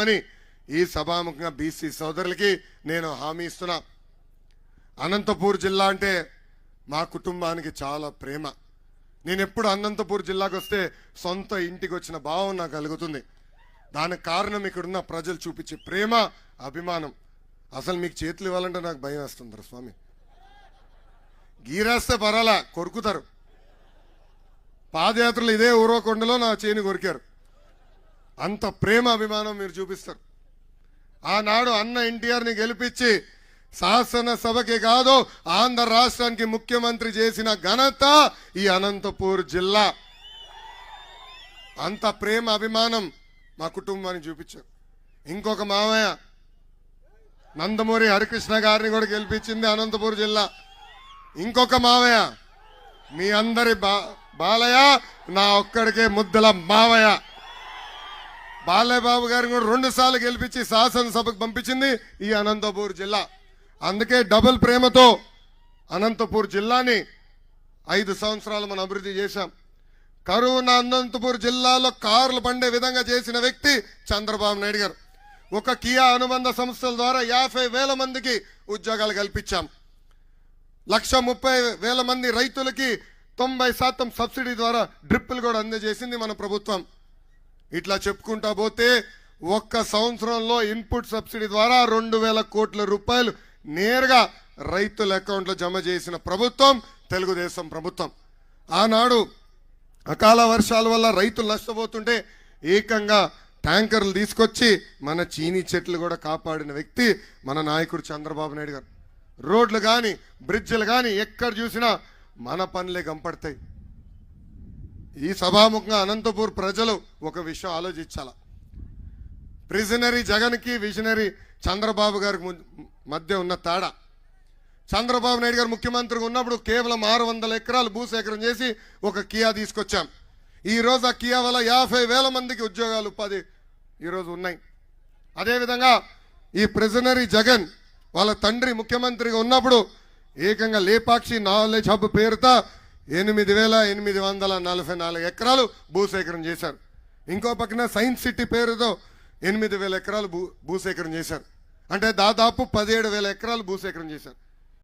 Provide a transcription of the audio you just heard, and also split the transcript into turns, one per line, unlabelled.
మని ఈ సభాముఖంగా బీసీ సోదరులకి నేను హామీ ఇస్తున్నా. అనంతపూర్ జిల్లా అంటే మా కుటుంబానికి చాలా ప్రేమ. నేను ఎప్పుడు అనంతపూర్ జిల్లాకు వస్తే సొంత ఇంటికి వచ్చిన భావం నాకు కలుగుతుంది. దానికి కారణం ఇక్కడున్న ప్రజలు చూపించే ప్రేమ, అభిమానం. అసలు మీకు చేతులు ఇవ్వాలంటే నాకు భయం వేస్తుంది స్వామి. గీరేస్తే పరాలా కొరుకుతారు. పాదయాత్రలు ఇదే ఊరవకొండలో నా చేని కొరికారు. అంత ప్రేమ అభిమానం మీరు చూపిస్తారు. ఆనాడు అన్న ఎన్టీఆర్ని గెలిపించి శాసనసభకి కాదు ఆంధ్ర రాష్ట్రానికి ముఖ్యమంత్రి చేసిన ఘనత ఈ అనంతపూర్ జిల్లా. అంత ప్రేమ అభిమానం మా కుటుంబానికి చూపించారు. ఇంకొక మామయ్య నందమూరి హరికృష్ణ గారిని కూడా గెలిపించింది అనంతపూర్ జిల్లా. ఇంకొక మావయ్య మీ అందరి బాలయ్య, నా ఒక్కడికే ముద్దల మావయ్య బాలయ్య బాబు గారిని కూడా 2 సార్లు గెలిపించి శాసనసభకు పంపించింది ఈ అనంతపూర్ జిల్లా. అందుకే డబుల్ ప్రేమతో అనంతపూర్ జిల్లాని 5 సంవత్సరాలు మనం అభివృద్ధి చేశాం. కరువున అనంతపూర్ జిల్లాలో కార్లు పండే విధంగా చేసిన వ్యక్తి చంద్రబాబు నాయుడు గారు. ఒక కియా అనుబంధ సంస్థల ద్వారా 50,000 మందికి ఉద్యోగాలు కల్పించాం. 130,000 మంది రైతులకి 90% సబ్సిడీ ద్వారా డ్రిప్పులు కూడా అందజేసింది మన ప్రభుత్వం. ఇట్లా చెప్పుకుంటా పోతే ఒక్క సంవత్సరంలో ఇన్పుట్ సబ్సిడీ ద్వారా 2,000 కోట్ల రూపాయలు నేరుగా రైతుల అకౌంట్లో జమ చేసిన ప్రభుత్వం తెలుగుదేశం ప్రభుత్వం. ఆనాడు అకాల వర్షాల వల్ల రైతులు నష్టపోతుంటే ఏకంగా ట్యాంకర్లు తీసుకొచ్చి మన చీనీ చెట్లు కూడా కాపాడిన వ్యక్తి మన నాయకుడు చంద్రబాబు నాయుడు గారు. రోడ్లు కానీ బ్రిడ్జ్లు కానీ ఎక్కడ చూసినా మన పనులే కనపడతాయి. ఈ సభాముఖంగా అనంతపూర్ ప్రజలు ఒక విషయం ఆలోచించాల. ప్రిజనరీ జగన్కి విజనరీ చంద్రబాబు గారికి మధ్య ఉన్న తేడా. చంద్రబాబు నాయుడు గారు ముఖ్యమంత్రిగా ఉన్నప్పుడు కేవలం 600 ఎకరాలు భూసేకరణ చేసి ఒక కియా తీసుకొచ్చాం. ఈరోజు ఆ కియా వల్ల 50,000 మందికి ఉద్యోగాలు ఉపాధి ఈరోజు ఉన్నాయి. అదేవిధంగా ఈ ప్రిజనరీ జగన్ వాళ్ళ తండ్రి ముఖ్యమంత్రిగా ఉన్నప్పుడు ఏకంగా లేపాక్షి నాలెడ్జ్ హబ్ పేరుతో 8,844 ఎకరాలు భూసేకరణ చేశారు. ఇంకో పక్కన సైన్స్ సిటీ పేరుతో 8,000 ఎకరాలు భూసేకరణ చేశారు. అంటే దాదాపు 17,000 ఎకరాలు భూసేకరణ చేశారు.